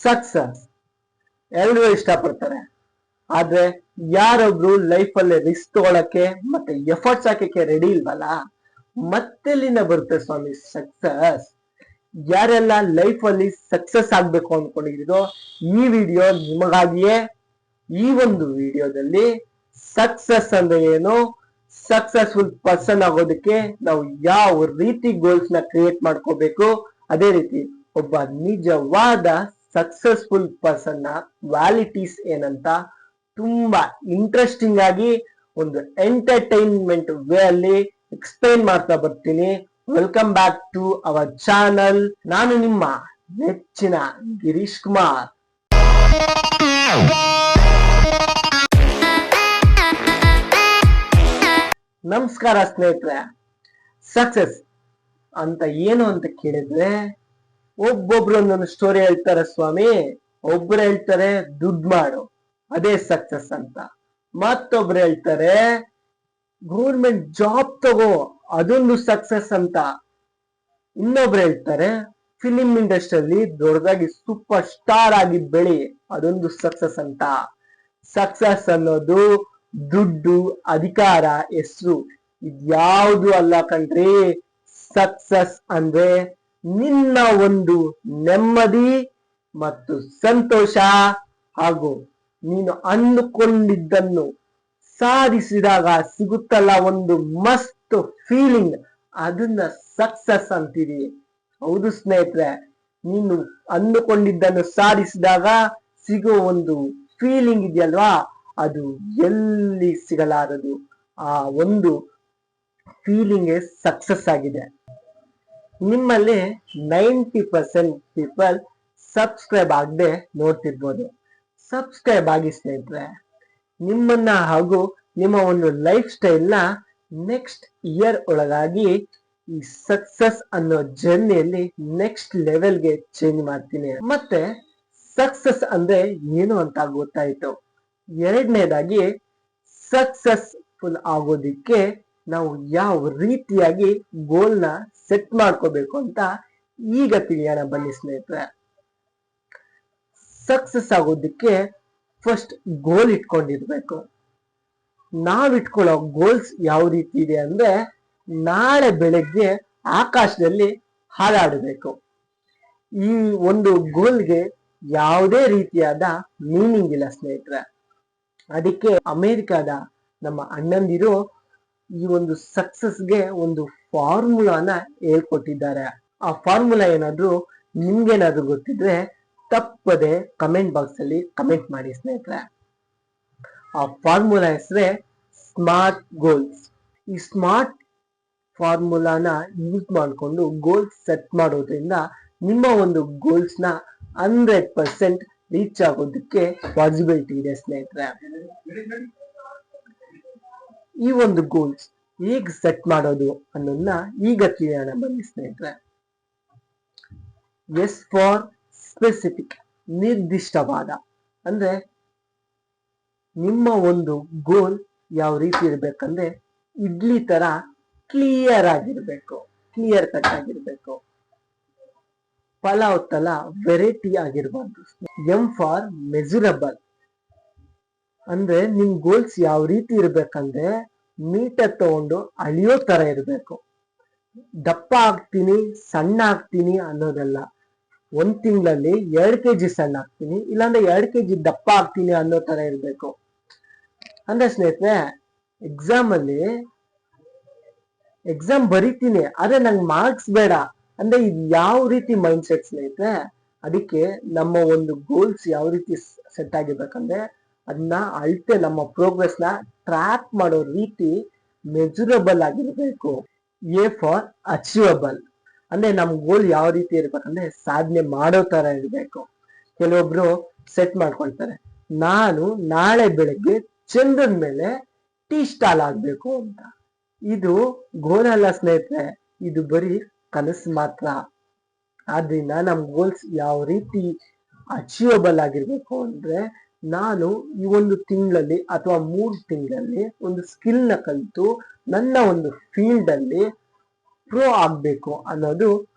Success ಎಲ್ಲರೂ ಇಷ್ಟಪಡ್ತಾರೆ. ಆದ್ರೆ ಯಾರೊಬ್ರು ಲೈಫ್ ಅಲ್ಲಿ ರಿಸ್ಕ್ ತಗೊಳಕ್ಕೆ ಮತ್ತೆ ಎಫರ್ಟ್ಸ್ ಹಾಕಕ್ಕೆ ರೆಡಿ ಇಲ್ವಲ್ಲ, ಮತ್ತೆಲ್ಲಿಂದ ಬರುತ್ತೆ ಸ್ವಾಮಿ ಸಕ್ಸಸ್? ಯಾರೆಲ್ಲ ಲೈಫ್ ಅಲ್ಲಿ ಸಕ್ಸಸ್ ಆಗ್ಬೇಕು ಅನ್ಕೊಂಡಿರೋ ಈ ವಿಡಿಯೋ ನಿಮಗಾಗಿಯೇ. ಈ ಒಂದು ವಿಡಿಯೋದಲ್ಲಿ ಸಕ್ಸಸ್ ಅಂದ್ರೆ ಏನು, ಸಕ್ಸಸ್ಫುಲ್ ಪರ್ಸನ್ ಆಗೋದಕ್ಕೆ ನಾವು ಯಾವ ರೀತಿ ಗೋಲ್ಸ್ ನ ಕ್ರಿಯೇಟ್ ಮಾಡ್ಕೋಬೇಕು, ಅದೇ ರೀತಿ ಒಬ್ಬ ನಿಜವಾದ ಸಕ್ಸಸ್ಫುಲ್ ಪರ್ಸನ್ ನ ಕ್ವಾಲಿಟೀಸ್ ಏನಂತ ತುಂಬಾ ಇಂಟ್ರೆಸ್ಟಿಂಗ್ ಆಗಿ ಒಂದು ಎಂಟರ್ಟೈನ್ಮೆಂಟ್ ವೇ ಅಲ್ಲಿ ಎಕ್ಸ್ಪ್ಲೈನ್ ಮಾಡ್ತಾ ಬರ್ತೀನಿ. Welcome back to our channel. ನಾನು ನಿಮ್ಮ ನೆಚ್ಚಿನ ಗಿರೀಶ್ ಕುಮಾರ್. ನಮಸ್ಕಾರ ಸ್ನೇಹಿತರೆ. ಸಕ್ಸಸ್ ಅಂತ ಏನು ಅಂತ ಕೇಳಿದ್ರೆ ಒಬ್ಬೊಬ್ರು ಒಂದೊಂದು ಸ್ಟೋರಿ ಹೇಳ್ತಾರೆ ಸ್ವಾಮಿ. ಒಬ್ರು ಹೇಳ್ತಾರೆ ದುಡ್ಡು ಮಾಡು, ಅದೇ ಸಕ್ಸಸ್ ಅಂತ. ಮತ್ತೊಬ್ರು ಹೇಳ್ತಾರೆ ಗೌರ್ಮೆಂಟ್ ಜಾಬ್ ತಗೋ, ಅದೊಂದು ಸಕ್ಸಸ್ ಅಂತ. ಇನ್ನೊಬ್ರು ಹೇಳ್ತಾರೆ ಫಿಲಿಂ ಇಂಡಸ್ಟ್ರಿಯಲ್ಲಿ ದೊಡ್ಡದಾಗಿ ಸೂಪರ್ ಸ್ಟಾರ್ ಆಗಿ ಬೆಳಿ, ಅದೊಂದು ಸಕ್ಸಸ್ ಅಂತ. ಸಕ್ಸಸ್ ಅನ್ನೋದು ದುಡ್ಡು, ಅಧಿಕಾರ, ಹೆಸರು ಇದ್ಯಾವುದು ಅಲ್ಲ ಕಣ್ರಿ. ಸಕ್ಸಸ್ ಅಂದ್ರೆ ನಿನ್ನ ಒಂದು ನೆಮ್ಮದಿ ಮತ್ತು ಸಂತೋಷ, ಹಾಗೂ ನೀನು ಅಂದುಕೊಂಡಿದ್ದನ್ನು ಸಾಧಿಸಿದಾಗ ಸಿಗುತ್ತಲ್ಲ ಒಂದು ಮಸ್ತ್ ಫೀಲಿಂಗ್, ಅದನ್ನ ಸಕ್ಸಸ್ ಅಂತೀವಿ. ಹೌದು ಸ್ನೇಹಿತರೆ, ನೀನು ಅಂದುಕೊಂಡಿದ್ದನ್ನು ಸಾಧಿಸಿದಾಗ ಸಿಗೋ ಒಂದು ಫೀಲಿಂಗ್ ಇದೆಯಲ್ವಾ, ಅದು ಎಲ್ಲಿ ಸಿಗಲಾರದು. ಆ ಒಂದು ಫೀಲಿಂಗ್ ಸಕ್ಸಸ್ ಆಗಿದೆ. ನಿಮ್ಮಲ್ಲಿ 90% ಪೀಪಲ್ ಸಬ್ಸ್ಕ್ರೈಬ್ ಆಗದೆ ನೋಡ್ತಿರ್ಬೋದು. ಸಬ್ಸ್ಕ್ರೈಬ್ ಆಗಿ ಸ್ನೇಹಿತರೆ. ನಿಮ್ಮನ್ನ ಹಾಗೂ ನಿಮ್ಮ ಒಂದು ಲೈಫ್ ಸ್ಟೈಲ್ ನ ನೆಕ್ಸ್ಟ್ ಇಯರ್ ಒಳಗಾಗಿ ಈ ಸಕ್ಸಸ್ ಅನ್ನೋ ಜರ್ನಿಯಲ್ಲಿ ನೆಕ್ಸ್ಟ್ ಲೆವೆಲ್ಗೆ ಚೇಂಜ್ ಮಾಡ್ತೀನಿ. ಮತ್ತೆ ಸಕ್ಸಸ್ ಅಂದ್ರೆ ಏನು ಅಂತ ಗೊತ್ತಾಯ್ತು. ಎರಡನೇದಾಗಿ ಸಕ್ಸಸ್ಫುಲ್ ಆಗೋದಿಕ್ಕೆ ನಾವು ಯಾವ ರೀತಿಯಾಗಿ ಗೋಲ್ ನ ಸೆಟ್ ಮಾಡ್ಕೋಬೇಕು ಅಂತ ಈಗ ತಿಳಿಯೋಣ ಬನ್ನಿ ಸ್ನೇಹಿತರೆ. ಸಕ್ಸಸ್ ಆಗೋದಿಕ್ಕೆ ಫಸ್ಟ್ ಗೋಲ್ ಇಟ್ಕೊಂಡಿರ್ಬೇಕು. ನಾವ್ ಇಟ್ಕೊಳ್ಳೋ ಗೋಲ್ಸ್ ಯಾವ ರೀತಿ ಇದೆ ಅಂದ್ರೆ, ನಾಳೆ ಬೆಳಗ್ಗೆ ಆಕಾಶದಲ್ಲಿ ಹಾರಾಡಬೇಕು. ಈ ಒಂದು ಗೋಲ್ಗೆ ಯಾವುದೇ ರೀತಿಯಾದ ಮೀನಿಂಗ್ ಇಲ್ಲ ಸ್ನೇಹಿತರೆ. ಅದಕ್ಕೆ ಅಮೆರಿಕದ ನಮ್ಮ ಅಣ್ಣಂದಿರು ಈ ಒಂದು ಸಕ್ಸಸ್ಗೆ ಒಂದು ಫಾರ್ಮುಲಾನ ಹೇಳ್ಕೊಟ್ಟಿದ್ದಾರೆ. ಆ ಫಾರ್ಮುಲಾ ಏನಾದ್ರು ನಿಮ್ಗೇನಾದ್ರು ಗೊತ್ತಿದ್ರೆ ತಪ್ಪದೆ ಕಮೆಂಟ್ ಬಾಕ್ಸ್ ಅಲ್ಲಿ ಕಮೆಂಟ್ ಮಾಡಿ ಸ್ನೇಹಿತರೆ. ಆ ಫಾರ್ಮುಲಾ ಹೆಸರೇ ಸ್ಮಾರ್ಟ್ ಗೋಲ್ಸ್. ಈ ಸ್ಮಾರ್ಟ್ ಫಾರ್ಮುಲಾನ ಯೂಸ್ ಮಾಡಿಕೊಂಡು ಗೋಲ್ಸ್ ಸೆಟ್ ಮಾಡೋದ್ರಿಂದ ನಿಮ್ಮ ಒಂದು ಗೋಲ್ಸ್ ನ 100% ರೀಚ್ ಆಗೋದಕ್ಕೆ ಪಾಸಿಬಿಲಿಟಿ ಇದೆ ಸ್ನೇಹಿತರೆ. ಈ ಒಂದು ಗೋಲ್ಸ್ ಹೇಗ್ ಸೆಟ್ ಮಾಡೋದು ಅನ್ನೋದನ್ನ ಈಗ ತಿಳಿಯೋಣ ಬನ್ನಿ ಸ್ನೇಹಿತರೆ. ಎಸ್ ಫಾರ್ ಸ್ಪೆಸಿಫಿಕ್, ನಿರ್ದಿಷ್ಟವಾದ. ಅಂದ್ರೆ ನಿಮ್ಮ ಒಂದು ಗೋಲ್ ಯಾವ ರೀತಿ ಇರ್ಬೇಕಂದ್ರೆ ಇಡ್ಲಿ ತರ ಕ್ಲಿಯರ್ ಆಗಿರ್ಬೇಕು, ಕ್ಲಿಯರ್ ಕಟ್ ಆಗಿರ್ಬೇಕು. ಪಲಾವ್ ತರ ವೆರೈಟಿ ಆಗಿರ್ಬಾರ್ದು. ಎಂ ಫಾರ್ ಮೆಜರಬಲ್, ಅಂದ್ರೆ ನಿಮ್ ಗೋಲ್ಸ್ ಯಾವ ರೀತಿ ಇರ್ಬೇಕಂದ್ರೆ ಮೀಟರ್ ತಗೊಂಡು ಅಳಿಯೋ ತರ ಇರ್ಬೇಕು. ದಪ್ಪ ಆಗ್ತೀನಿ, ಸಣ್ಣ ಆಗ್ತೀನಿ ಅನ್ನೋದಲ್ಲ. 1 ತಿಂಗಳಲ್ಲಿ 2 kg ಸಣ್ಣ ಆಗ್ತೀನಿ, ಇಲ್ಲಾಂದ್ರೆ 2 kg ದಪ್ಪ ಆಗ್ತೀನಿ ಅನ್ನೋ ತರ ಇರ್ಬೇಕು. ಅಂದ್ರೆ ಸ್ನೇಹಿತರೆ, ಎಕ್ಸಾಮ್ ಬರೀತೀನಿ ಆದ್ರೆ ನಂಗೆ ಮಾರ್ಕ್ಸ್ ಬೇಡ ಅಂದ್ರೆ ಇದು ಯಾವ ರೀತಿ ಮೈಂಡ್ ಸೆಟ್ ಸ್ನೇಹಿತರೆ? ಅದಕ್ಕೆ ನಮ್ಮ ಒಂದು ಗೋಲ್ಸ್ ಯಾವ ರೀತಿ ಸೆಟ್ ಆಗಿರ್ಬೇಕಂದ್ರೆ ಅದನ್ನ ಅಳತೆ, ನಮ್ಮ ಪ್ರೋಗ್ರೆಸ್ ನ ಟ್ರ್ಯಾಕ್ ಮಾಡೋ ರೀತಿ ಮೆಜರಬಲ್ ಆಗಿರ್ಬೇಕು. ಎ ಫಾರ್ ಅಚೀವಬಲ್, ಅಂದ್ರೆ ನಮ್ ಗೋಲ್ ಯಾವ ರೀತಿ ಇರ್ಬೇಕಂದ್ರೆ ಸಾಧನೆ ಮಾಡೋ ತರ ಇರ್ಬೇಕು. ಕೆಲವೊಬ್ರು ಸೆಟ್ ಮಾಡ್ಕೊಳ್ತಾರೆ, ನಾನು ನಾಳೆ ಬೆಳಗ್ಗೆ ಚಂದ್ರನ ಮೇಲೆ ಟೀ ಸ್ಟಾಲ್ ಆಗ್ಬೇಕು ಅಂತ. ಇದು ಗೋಲ್ ಅಲ್ಲ ಸ್ನೇಹಿತರೆ, ಇದು ಬರೀ ಕನಸು ಮಾತ್ರ. ಆದ್ರಿಂದ ನಮ್ ಗೋಲ್ಸ್ ಯಾವ ರೀತಿ ಅಚೀವಬಲ್ ಆಗಿರ್ಬೇಕು ಅಂದ್ರೆ, ನಾನು ಈ ಒಂದು ತಿಂಗಳಲ್ಲಿ ಅಥವಾ 3 ತಿಂಗಳಲ್ಲಿ ಒಂದು ಸ್ಕಿಲ್ ನ ಕಲಿತು ನನ್ನ ಒಂದು ಫೀಲ್ಡ್ ಅಲ್ಲಿ ಪ್ರೋ ಆಗ್ಬೇಕು ಅನ್ನೋದು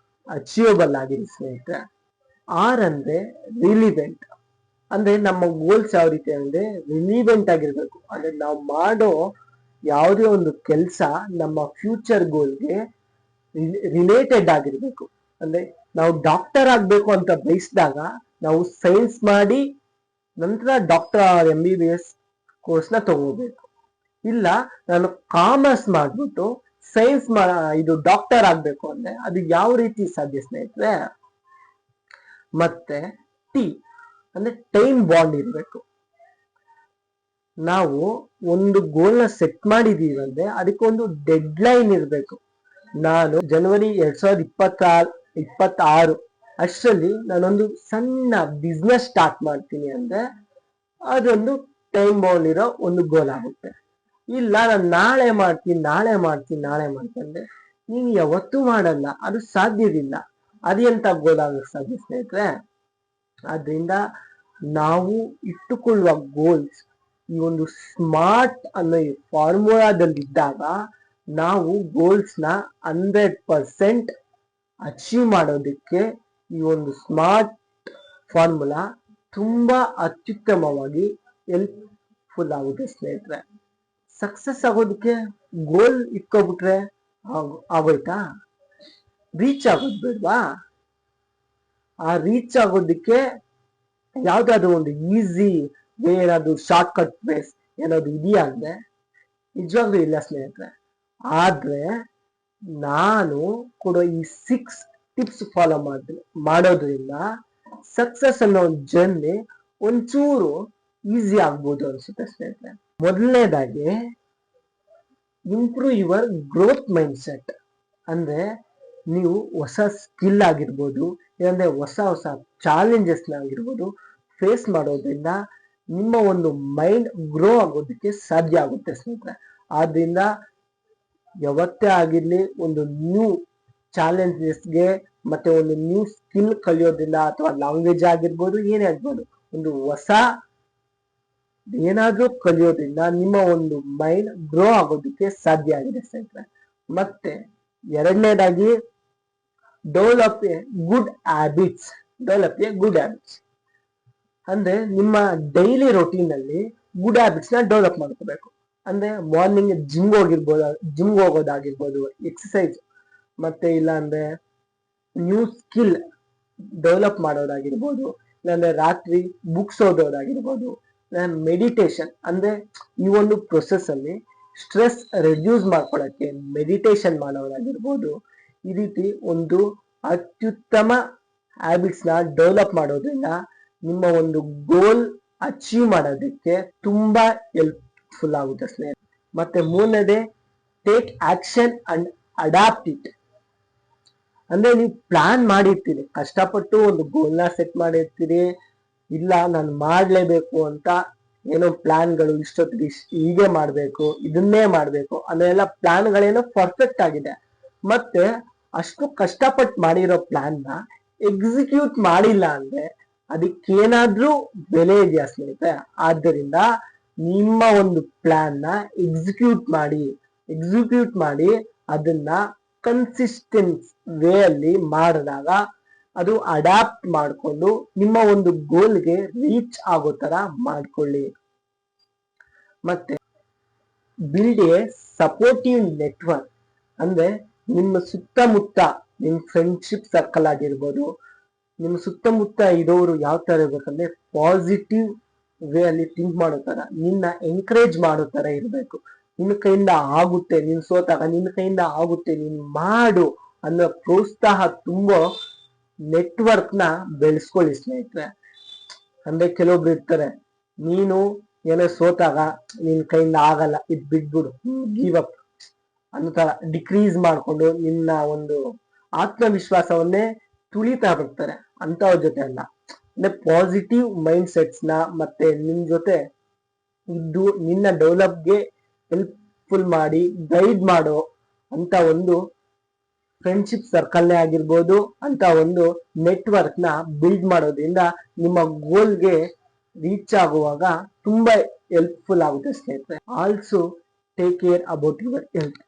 ಅಚೀವಬಲ್ ಆಗಿದೆ ಸ್ನೇಹಿತರೆ. ಆರ್ ಅಂದ್ರೆ ರಿಲಿವೆಂಟ್. ಅಂದ್ರೆ ನಮ್ಮ ಗೋಲ್ಸ್ ಯಾವ ರೀತಿ ಅಂದ್ರೆ ರಿಲಿವೆಂಟ್ ಆಗಿರ್ಬೇಕು. ಅಂದ್ರೆ ನಾವು ಮಾಡೋ ಯಾವುದೇ ಒಂದು ಕೆಲಸ ನಮ್ಮ ಫ್ಯೂಚರ್ ಗೋಲ್ಗೆ ರಿಲೇಟೆಡ್ ಆಗಿರ್ಬೇಕು. ಅಂದ್ರೆ ನಾವು ಡಾಕ್ಟರ್ ಆಗ್ಬೇಕು ಅಂತ ಬಯಸಿದಾಗ ನಾವು ಸೈನ್ಸ್ ಮಾಡಿ ನಂತರ ಡಾಕ್ಟರ್ MBBS ಕೋರ್ಸ್ನ ತಗೋಬೇಕು. ಇಲ್ಲ ನಾನು ಕಾಮರ್ಸ್ ಮಾಡ್ಬಿಟ್ಟು ಸೈನ್ಸ್ ಇದು ಡಾಕ್ಟರ್ ಆಗ್ಬೇಕು ಅಂದ್ರೆ ಅದು ಯಾವ ರೀತಿ ಸಾಧ್ಯ ಸ್ನೇಹಿತರೆ? ಮತ್ತೆ ಟಿ ಅಂದ್ರೆ ಟೈಮ್ ಬಾಂಡ್ ಇರ್ಬೇಕು. ನಾವು ಒಂದು ಗೋಲ್ನ ಸೆಟ್ ಮಾಡಿದೀವಿ ಅಂದ್ರೆ ಅದಕ್ಕೊಂದು ಡೆಡ್ ಲೈನ್ ಇರ್ಬೇಕು. ನಾನು ಜನವರಿ 2026 ಅಷ್ಟರಲ್ಲಿ ನಾನೊಂದು ಸಣ್ಣ ಬಿಸ್ನೆಸ್ ಸ್ಟಾರ್ಟ್ ಮಾಡ್ತೀನಿ ಅಂದ್ರೆ ಅದೊಂದು ಟೈಮ್ ಬೌಂಡ್ ಇರೋ ಒಂದು ಗೋಲ್ ಆಗುತ್ತೆ. ಇಲ್ಲ ನಾನು ನಾಳೆ ಮಾಡ್ತೀನಿ ಅಂದ್ರೆ ನೀನು ಯಾವತ್ತೂ ಮಾಡಲ್ಲ, ಅದು ಸಾಧ್ಯವಿಲ್ಲ. ಅದು ಎಂತ ಗೋಲ್ ಆಗಕ್ಕೆ ಸಾಧ್ಯ ಸ್ನೇಹಿತರೆ? ಆದ್ರಿಂದ ನಾವು ಇಟ್ಟುಕೊಳ್ಳುವ ಗೋಲ್ಸ್ ಈ ಒಂದು ಸ್ಮಾರ್ಟ್ ಅನ್ನೋ ಈ ಫಾರ್ಮುಲಾದಲ್ಲಿದ್ದಾಗ ನಾವು ಗೋಲ್ಸ್ನ 100% ಅಚೀವ್ ಮಾಡೋದಕ್ಕೆ ಈ ಒಂದು ಸ್ಮಾರ್ಟ್ ಫಾರ್ಮುಲಾ ತುಂಬಾ ಅತ್ಯುತ್ತಮವಾಗಿ ಹೆಲ್ಪ್ಫುಲ್ ಆಗುತ್ತೆ ಸ್ನೇಹಿತರೆ. ಸಕ್ಸಸ್ ಆಗೋದಕ್ಕೆ ಗೋಲ್ ಇಟ್ಕೊಬಿಟ್ರೆ ಆಗೋಯ್ತಾ? ರೀಚ್ ಆಗೋದು ಬೇಡ್ವಾ? ಆ ರೀಚ್ ಆಗೋದಕ್ಕೆ ಯಾವ್ದಾದ್ರು ಒಂದು ಈಸಿ ವೇ, ಏನಾದ್ರು ಶಾರ್ಟ್ ಕಟ್ ವೇಸ್ ಏನಾದ್ರು ಇದೆಯಾ ಅಂದ್ರೆ ನಿಜವಾಗ್ಲೂ ಇಲ್ಲ ಸ್ನೇಹಿತರೆ. ಆದ್ರೆ ನಾನು ಕೊಡೋ ಈ 6 ಟಿಪ್ಸ್ ಫಾಲೋ ಮಾಡೋದ್ರಿಂದ ಸಕ್ಸಸ್ ಅನ್ನೋ ಜರ್ನಿ ಒಂಚೂರು ಈಸಿ ಆಗ್ಬೋದು ಅನ್ಸುತ್ತೆ ಸ್ನೇಹಿತರೆ. ಮೊದಲನೇದಾಗಿ improve your growth mind set. ಅಂದ್ರೆ ನೀವು ಹೊಸ ಸ್ಕಿಲ್ ಆಗಿರ್ಬೋದು, ಇಲ್ಲಾಂದ್ರೆ ಹೊಸ ಚಾಲೆಂಜಸ್ನ ಆಗಿರ್ಬೋದು ಫೇಸ್ ಮಾಡೋದ್ರಿಂದ ನಿಮ್ಮ ಒಂದು ಮೈಂಡ್ ಗ್ರೋ ಆಗೋದಕ್ಕೆ ಸಾಧ್ಯ ಆಗುತ್ತೆ ಸ್ನೇಹಿತರೆ. ಆದ್ರಿಂದ ಯಾವತ್ತೇ ಆಗಿರ್ಲಿ ಒಂದು ನ್ಯೂ ಚಾಲೆಂಜಸ್ಗೆ ಮತ್ತೆ ಒಂದು ನ್ಯೂ ಸ್ಕಿಲ್ ಕಲಿಯೋದ್ರಿಂದ ಅಥವಾ ಲ್ಯಾಂಗ್ವೇಜ್ ಆಗಿರ್ಬೋದು ಏನೇ ಆಗ್ಬೋದು ಒಂದು ಹೊಸ ಏನಾದ್ರೂ ಕಲಿಯೋದ್ರಿಂದ ನಿಮ್ಮ ಒಂದು ಮೈಂಡ್ ಗ್ರೋ ಆಗೋದಕ್ಕೆ ಸಾಧ್ಯ ಆಗಿದೆ ಸ್ನೇಹಿತರೆ. ಮತ್ತೆ ಎರಡನೇದಾಗಿ ಡೆವಲಪ್ ಎ ಗುಡ್ ಹ್ಯಾಬಿಟ್ಸ್. ಅಂದ್ರೆ ನಿಮ್ಮ ಡೈಲಿ ರೊಟೀನ್ ಅಲ್ಲಿ ಗುಡ್ ಹ್ಯಾಬಿಟ್ಸ್ ನ ಡೆವಲಪ್ ಮಾಡ್ಕೋಬೇಕು. ಅಂದ್ರೆ ಮಾರ್ನಿಂಗ್ ಜಿಮ್ ಹೋಗೋದಾಗಿರ್ಬೋದು, ಎಕ್ಸಸೈಸ್, ಮತ್ತೆ ಇಲ್ಲ ಅಂದ್ರೆ ನ್ಯೂ ಸ್ಕಿಲ್ ಡೆವಲಪ್ ಮಾಡೋದಾಗಿರ್ಬೋದು, ಇಲ್ಲಾಂದ್ರೆ ರಾತ್ರಿ ಬುಕ್ಸ್ ಓದೋದಾಗಿರ್ಬೋದು, ಮೆಡಿಟೇಷನ್. ಅಂದ್ರೆ ಈ ಒಂದು ಪ್ರೊಸೆಸ್ ಅಲ್ಲಿ ಸ್ಟ್ರೆಸ್ ರೆಡ್ಯೂಸ್ ಮಾಡ್ಕೊಳಕ್ಕೆ ಮೆಡಿಟೇಷನ್ ಮಾಡೋದಾಗಿರ್ಬೋದು. ಈ ರೀತಿ ಒಂದು ಅತ್ಯುತ್ತಮ ಹ್ಯಾಬಿಟ್ಸ್ ನ ಡೆವಲಪ್ ಮಾಡೋದ್ರಿಂದ ನಿಮ್ಮ ಒಂದು ಗೋಲ್ ಅಚೀವ್ ಮಾಡೋದಕ್ಕೆ ತುಂಬಾ ಹೆಲ್ಪ್ಫುಲ್ ಆಗುತ್ತೆ ಸ್ನೇಹಿತರೆ. ಮತ್ತೆ ಮೂರನೇದೇ take action and adapt it. ಅಂದ್ರೆ ನೀವು ಪ್ಲಾನ್ ಮಾಡಿರ್ತೀರಿ, ಕಷ್ಟಪಟ್ಟು ಒಂದು ಗೋಲ್ನ ಸೆಟ್ ಮಾಡಿರ್ತೀರಿ, ಇಲ್ಲ ನಾನು ಮಾಡ್ಲೇಬೇಕು ಅಂತ ಏನೋ ಪ್ಲಾನ್ಗಳು ಇಷ್ಟೊತ್ತಿಗೆ ಹೀಗೆ ಮಾಡ್ಬೇಕು, ಇದನ್ನೇ ಮಾಡ್ಬೇಕು ಅನ್ನೆಲ್ಲ ಪ್ಲಾನ್ಗಳೇನೋ ಪರ್ಫೆಕ್ಟ್ ಆಗಿದೆ. ಮತ್ತೆ ಅಷ್ಟು ಕಷ್ಟಪಟ್ಟು ಮಾಡಿರೋ ಪ್ಲಾನ್ನ ಎಕ್ಸಿಕ್ಯೂಟ್ ಮಾಡಿಲ್ಲ ಅಂದ್ರೆ ಅದಕ್ಕೇನಾದ್ರೂ ಬೆಲೆ ಇದೆಯಾ ಸ್ನೇಹಿತರೆ? ಆದ್ದರಿಂದ ನಿಮ್ಮ ಒಂದು ಪ್ಲಾನ್ ನ ಎಕ್ಸಿಕ್ಯೂಟ್ ಮಾಡಿ ಅದನ್ನ ಕನ್ಸಿಸ್ಟೆನ್ಸ್ ವೇ ಅಲ್ಲಿ ಮಾಡಿದಾಗ ಅದು ಅಡಾಪ್ಟ್ ಮಾಡಿಕೊಂಡು ನಿಮ್ಮ ಒಂದು ಗೋಲ್ಗೆ ರೀಚ್ ಆಗೋ ತರ ಮಾಡ್ಕೊಳ್ಳಿ. ಮತ್ತೆ ಬಿಲ್ಡ್ ಎ ಸಪೋರ್ಟಿವ್ ನೆಟ್ವರ್ಕ್. ಅಂದ್ರೆ ನಿಮ್ಮ ಸುತ್ತಮುತ್ತ ನಿಮ್ಮ ಫ್ರೆಂಡ್ಶಿಪ್ ಸರ್ಕಲ್ ಆಗಿರ್ಬೋದು, ನಿಮ್ಮ ಸುತ್ತಮುತ್ತ ಇರೋರು ಯಾವ ತರ ಇರ್ಬೇಕಂದ್ರೆ ಪಾಸಿಟಿವ್ ವೇ ಅಲ್ಲಿ ಥಿಂಕ್ ಮಾಡೋ ತರ, ನಿನ್ನ ಎಂಕರೇಜ್ ಮಾಡೋ ತರ ಇರ್ಬೇಕು. ನಿನ್ನ ಕೈಯಿಂದ ಆಗುತ್ತೆ, ನೀನ್ ಸೋತಾಗ ನಿನ್ನ ಕೈಯಿಂದ ಆಗುತ್ತೆ, ನೀನ್ ಮಾಡು ಅನ್ನೋ ಪ್ರೋತ್ಸಾಹ ತುಂಬೋ ನೆಟ್ವರ್ಕ್ ನ ಬೆಳೆಸ್ಕೊಳ್ಳಿ ಸ್ನೇಹಿತರೆ. ಅಂದ್ರೆ ಕೆಲವೊಬ್ರು ಇರ್ತಾರೆ, ನೀನು ಏನೋ ಸೋತಾಗ ನಿನ್ ಕೈಯಿಂದ ಆಗಲ್ಲ, ಇದು ಬಿಟ್ಬಿಡು, ಗಿವ್ ಅಪ್ ಅನ್ನೋ ತರ ಡಿಕ್ರೀಸ್ ಮಾಡ್ಕೊಂಡು ನಿನ್ನ ಒಂದು ಆತ್ಮವಿಶ್ವಾಸವನ್ನೇ ತುಳಿತಾ ಬರ್ತಾರೆ. ಅಂತವ್ರ ಜೊತೆ ಅಲ್ಲ, ಅಂದ್ರೆ ಪಾಸಿಟಿವ್ ಮೈಂಡ್ ಸೆಟ್ಸ್ ನ ಮತ್ತೆ ನಿನ್ ಜೊತೆ ಇದ್ದು ನಿನ್ನ ಡೆವಲಪ್ಗೆ ಹೆಲ್ಪ್ಫುಲ್ ಮಾಡಿ ಗೈಡ್ ಮಾಡೋ ಅಂತ ಒಂದು ಫ್ರೆಂಡ್ಶಿಪ್ ಸರ್ಕಲ್ನೇ ಆಗಿರ್ಬೋದು ಅಂತ ಒಂದು ನೆಟ್ವರ್ಕ್ ನ ಬಿಲ್ಡ್ ಮಾಡೋದ್ರಿಂದ ನಿಮ್ಮ ಗೋಲ್ಗೆ ರೀಚ್ ಆಗುವಾಗ ತುಂಬಾ ಹೆಲ್ಪ್ಫುಲ್ ಆಗುತ್ತೆ ಸ್ನೇಹಿತರೆ. Also take care about your health.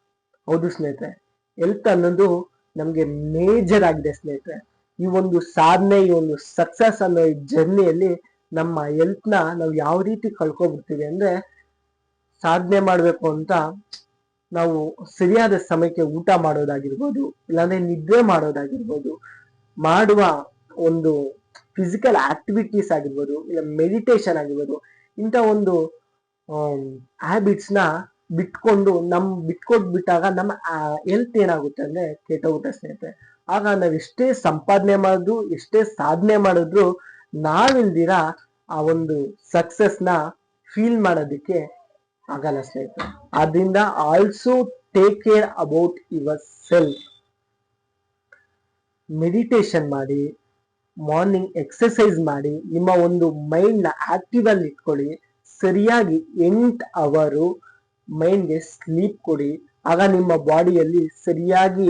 ಹೌದು ಸ್ನೇಹಿತರೆ, ಹೆಲ್ತ್ ಅನ್ನೋದು ನಮ್ಗೆ ಮೇಜರ್ ಆಗಿದೆ ಸ್ನೇಹಿತರೆ. ಈ ಒಂದು ಸಾಧನೆ, ಈ ಒಂದು ಸಕ್ಸಸ್ ಅನ್ನೋ ಈ ಜರ್ನಿಯಲ್ಲಿ ನಮ್ಮ ಹೆಲ್ತ್ ನ ನಾವು ಯಾವ ರೀತಿ ಕಳ್ಕೊಬಿಡ್ತೀವಿ ಅಂದ್ರೆ, ಸಾಧನೆ ಮಾಡ್ಬೇಕು ಅಂತ ನಾವು ಸರಿಯಾದ ಸಮಯಕ್ಕೆ ಊಟ ಮಾಡೋದಾಗಿರ್ಬೋದು, ಇಲ್ಲಾಂದ್ರೆ ನಿದ್ರೆ ಮಾಡೋದಾಗಿರ್ಬೋದು, ಮಾಡುವ ಒಂದು ಫಿಸಿಕಲ್ ಆಕ್ಟಿವಿಟೀಸ್ ಆಗಿರ್ಬೋದು, ಇಲ್ಲ ಮೆಡಿಟೇಷನ್ ಆಗಿರ್ಬೋದು, ಇಂಥ ಒಂದು ಹ್ಯಾಬಿಟ್ಸ್ ನ ಬಿಟ್ಕೊಟ್ಬಿಟ್ಟಾಗ ನಮ್ಮ ಹೆಲ್ತ್ ಏನಾಗುತ್ತೆ ಅಂದ್ರೆ ಕೆಟ್ಟೋಗುತ್ತೆ ಸ್ನೇಹಿತರೆ. ಆಗ ನಾವ್ ಎಷ್ಟೇ ಸಂಪಾದನೆ ಮಾಡಿದ್ರು, ಎಷ್ಟೇ ಸಾಧನೆ ಮಾಡಿದ್ರು ನಾವಿಲ್ದಿರ ಆ ಒಂದು ಸಕ್ಸಸ್ ನ ಫೀಲ್ ಮಾಡೋದಕ್ಕೆ ಆಗಲ್ಲ ಸ್ನೇಹಿತರೆ. ಆದ್ರಿಂದ also take care about your self. Meditation ಮಾಡಿ, ಮಾರ್ನಿಂಗ್ ಎಕ್ಸರ್ಸೈಸ್ ಮಾಡಿ, ನಿಮ್ಮ ಒಂದು ಮೈಂಡ್ ನ ಆಕ್ಟಿವ್ ಅಲ್ಲಿ ಇಟ್ಕೊಳ್ಳಿ. ಸರಿಯಾಗಿ 8 ಅವರು ಮೈಂಡ್ಗೆ ಸ್ಲೀಪ್ ಕೊಡಿ. ಆಗ ನಿಮ್ಮ ಬಾಡಿಯಲ್ಲಿ ಸರಿಯಾಗಿ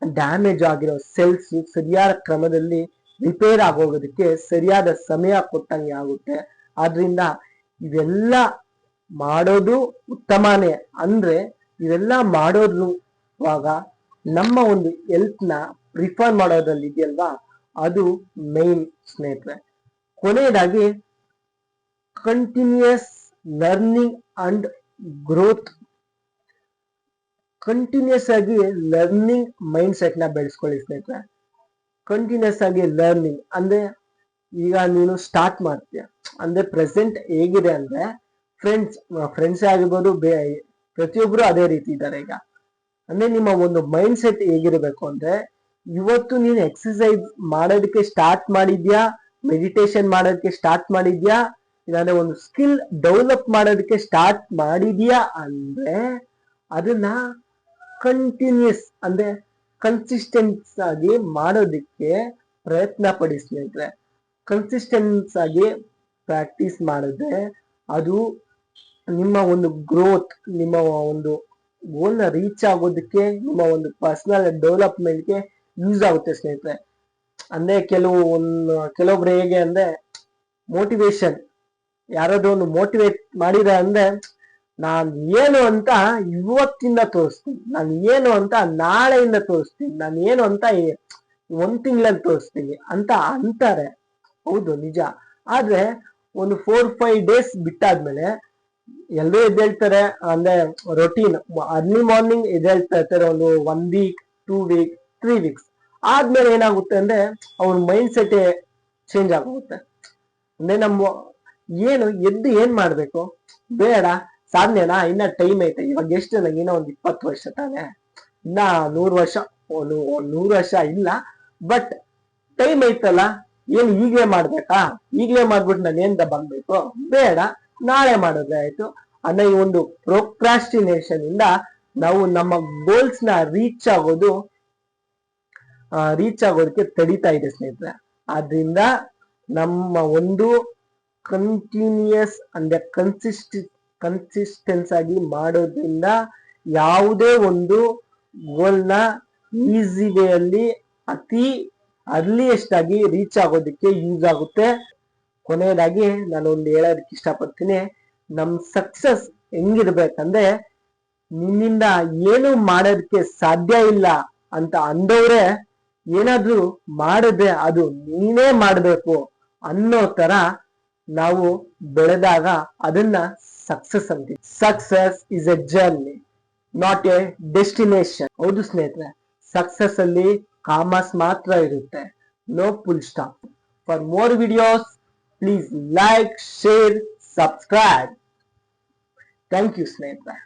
ಡ್ಯಾಮೇಜ್ ಆಗಿರೋ ಸೆಲ್ಸ್ ಸರಿಯಾದ ಕ್ರಮದಲ್ಲಿ ರಿಪೇರ್ ಆಗೋಗೋದಕ್ಕೆ ಸರಿಯಾದ ಸಮಯ ಕೊಟ್ಟಂಗೆ ಆಗುತ್ತೆ. ಆದ್ರಿಂದ ಇವೆಲ್ಲ ಮಾಡೋದು ಉತ್ತಮನೇ. ಅಂದ್ರೆ ಇವೆಲ್ಲ ಮಾಡೋದ್ರುವಾಗ ನಮ್ಮ ಒಂದು ಹೆಲ್ತ್ ನ ಪ್ರಿಫರ್ ಮಾಡೋದ್ರಲ್ಲಿ ಇದೆಯಲ್ವಾ, ಅದು ಮೈನ್ ಸ್ನೇಹಿತರೆ. ಕೊನೆಯದಾಗಿ continuous learning and growth. Continuous ಆಗಿ ಲರ್ನಿಂಗ್ ಮೈಂಡ್ ಸೆಟ್ ನ ಬೆಳೆಸ್ಕೊಳ್ಳಿ ಸ್ನೇಹಿತರೆ. ಕಂಟಿನ್ಯೂಸ್ ಆಗಿ ಲರ್ನಿಂಗ್ ಅಂದ್ರೆ, ಈಗ ನೀನು ಸ್ಟಾರ್ಟ್ ಮಾಡ್ತೀಯ ಅಂದ್ರೆ ಪ್ರೆಸೆಂಟ್ ಹೇಗಿದೆ ಅಂದ್ರೆ, ಫ್ರೆಂಡ್ಸ್ ಆಗಿರ್ಬೋದು, ಪ್ರತಿಯೊಬ್ರು ಅದೇ ರೀತಿ ಇದ್ದಾರೆ ಈಗ. ಅಂದ್ರೆ ನಿಮ್ಮ ಒಂದು ಮೈಂಡ್ ಸೆಟ್ ಹೇಗಿರ್ಬೇಕು ಅಂದ್ರೆ, ಇವತ್ತು ನೀನು ಎಕ್ಸರ್ಸೈಸ್ ಮಾಡೋದಕ್ಕೆ ಸ್ಟಾರ್ಟ್ ಮಾಡಿದ್ಯಾ, ಮೆಡಿಟೇಷನ್ ಮಾಡೋದಕ್ಕೆ ಸ್ಟಾರ್ಟ್ ಮಾಡಿದ್ಯಾ, ಇಲ್ಲಾಂದ್ರೆ ಒಂದು ಸ್ಕಿಲ್ ಡೆವಲಪ್ ಮಾಡೋದಕ್ಕೆ ಸ್ಟಾರ್ಟ್ ಮಾಡಿದ್ಯಾ ಅಂದ್ರೆ ಅದನ್ನ ಕಂಟಿನ್ಯೂಸ್ ಅಂದ್ರೆ ಕನ್ಸಿಸ್ಟೆನ್ಸ್ ಆಗಿ ಮಾಡೋದಕ್ಕೆ ಪ್ರಯತ್ನ ಪಡಿ ಸ್ನೇಹಿತರೆ. ಕನ್ಸಿಸ್ಟೆನ್ಸ್ ಆಗಿ ಪ್ರಾಕ್ಟೀಸ್ ಮಾಡಿದ್ರೆ ಅದು ನಿಮ್ಮ ಒಂದು ಗ್ರೋತ್, ನಿಮ್ಮ ಒಂದು ಗೋಲ್ ನ ರೀಚ್ ಆಗೋದಕ್ಕೆ, ನಿಮ್ಮ ಒಂದು ಪರ್ಸನಲ್ ಡೆವಲಪ್ಮೆಂಟ್ಗೆ ಯೂಸ್ ಆಗುತ್ತೆ ಸ್ನೇಹಿತರೆ. ಅಂದ್ರೆ ಕೆಲವೊಬ್ರು ಹೇಗೆ ಅಂದ್ರೆ, ಮೋಟಿವೇಶನ್ ಯಾರಾದ್ರೂ ಒಂದು ಮೋಟಿವೇಟ್ ಮಾಡಿದ ಅಂದ್ರೆ, ನಾನು ಏನು ಅಂತ ಇವತ್ತಿಂದ ತೋರಿಸ್ತೀನಿ, ನಾನು ಏನು ಅಂತ ನಾಳೆಯಿಂದ ತೋರಿಸ್ತೀನಿ, ನಾನು ಏನು ಅಂತ 1 ತಿಂಗಳಲ್ಲಿ ತೋರಿಸ್ತೀನಿ ಅಂತ ಅಂತಾರೆ. ಹೌದು, ನಿಜ. ಆದ್ರೆ ಒಂದು 4-5 ಡೇಸ್ ಬಿಟ್ಟಾದ್ಮೇಲೆ ಎಲ್ಲರೂ ಎದ್ದೇಳ್ತಾರೆ. ಅಂದ್ರೆ ರೊಟೀನ್ ಅರ್ಲಿ ಮಾರ್ನಿಂಗ್ ಎದ್ದೇಳ್ತಾ ಇರ್ತಾರೆ. ಒಂದು 1 ವೀಕ್, 2 ವೀಕ್, 3 ವೀಕ್ಸ್ ಆದ್ಮೇಲೆ ಏನಾಗುತ್ತೆ ಅಂದ್ರೆ ಅವ್ರ ಮೈಂಡ್ ಸೆಟ್ ಚೇಂಜ್ ಆಗೋಗುತ್ತೆ. ಅಂದ್ರೆ ಎದ್ದು ಏನ್ ಮಾಡ್ಬೇಕು, ಬೇಡ ಸಾಧನೆನಾ, ಇನ್ನ ಟೈಮ್ ಐತೆ, ಇವಾಗ ಎಷ್ಟು ನಂಗೆ ಇನ್ನೂ 20 ವರ್ಷ ತಾನೆ, ಇನ್ನ 100 ವರ್ಷ, 100 ವರ್ಷ ಇಲ್ಲ, ಬಟ್ ಟೈಮ್ ಐತಲ್ಲ, ಏನ್ ಈಗ್ಲೇ ಮಾಡ್ಬೇಕಾ, ಈಗ್ಲೇ ಮಾಡ್ಬಿಟ್ಟು ನಾನು ಏನ್ ಬಂದ್ಬೇಕು, ಬೇಡ ನಾಳೆ ಮಾಡಿದ್ರೆ ಆಯ್ತು ಅನ್ನೋ ಈ ಒಂದು ಪ್ರೊಕ್ರಾಸ್ಟಿನೇಷನ್ ಇಂದ ನಾವು ನಮ್ಮ ಗೋಲ್ಸ್ ನ ರೀಚ್ ಆಗೋದಕ್ಕೆ ತಡೀತಾ ಇದೆ ಸ್ನೇಹಿತರೆ. ಆದ್ರಿಂದ ನಮ್ಮ ಒಂದು ಕಂಟಿನ್ಯೂಯಸ್ ಅಂದ್ರೆ ಕನ್ಸಿಸ್ಟೆನ್ಸ್ ಆಗಿ ಮಾಡೋದ್ರಿಂದ ಯಾವುದೇ ಒಂದು ಗೋಲ್ ನ ಈಸಿ ವೇ ಅಲ್ಲಿ ಅತಿ ಅರ್ಲಿಯೆಸ್ಟ್ ಆಗಿ ರೀಚ್ ಆಗೋದಕ್ಕೆ ಯೂಸ್ ಆಗುತ್ತೆ. ಕೊನೆಯದಾಗಿ ನಾನು ಒಂದು ಹೇಳೋದಕ್ಕೆ ಇಷ್ಟಪಡ್ತೀನಿ, ನಮ್ ಸಕ್ಸಸ್ ಹೆಂಗಿರ್ಬೇಕಂದ್ರೆ, ನಿನ್ನಿಂದ ಏನು ಮಾಡೋದಕ್ಕೆ ಸಾಧ್ಯ ಇಲ್ಲ ಅಂತ ಅಂದವ್ರೆ ಏನಾದ್ರೂ ಮಾಡಿದ್ರೆ ಅದು ನೀನೇ ಮಾಡ್ಬೇಕು ಅನ್ನೋ ತರ ನಾವು ಬೆಳೆದಾಗ ಅದನ್ನ ಸಕ್ಸಸ್ ಅಂತೀವಿ. Success is a journey, not a destination. ಹೌದು ಸ್ನೇಹಿತರೆ, ಸಕ್ಸಸ್ ಅಲ್ಲಿ ಕಾಮರ್ಸ್ ಮಾತ್ರ ಇರುತ್ತೆ, no full stop. For more videos please like, share, subscribe. Thank you ಸ್ನೇಹಿತರೆ.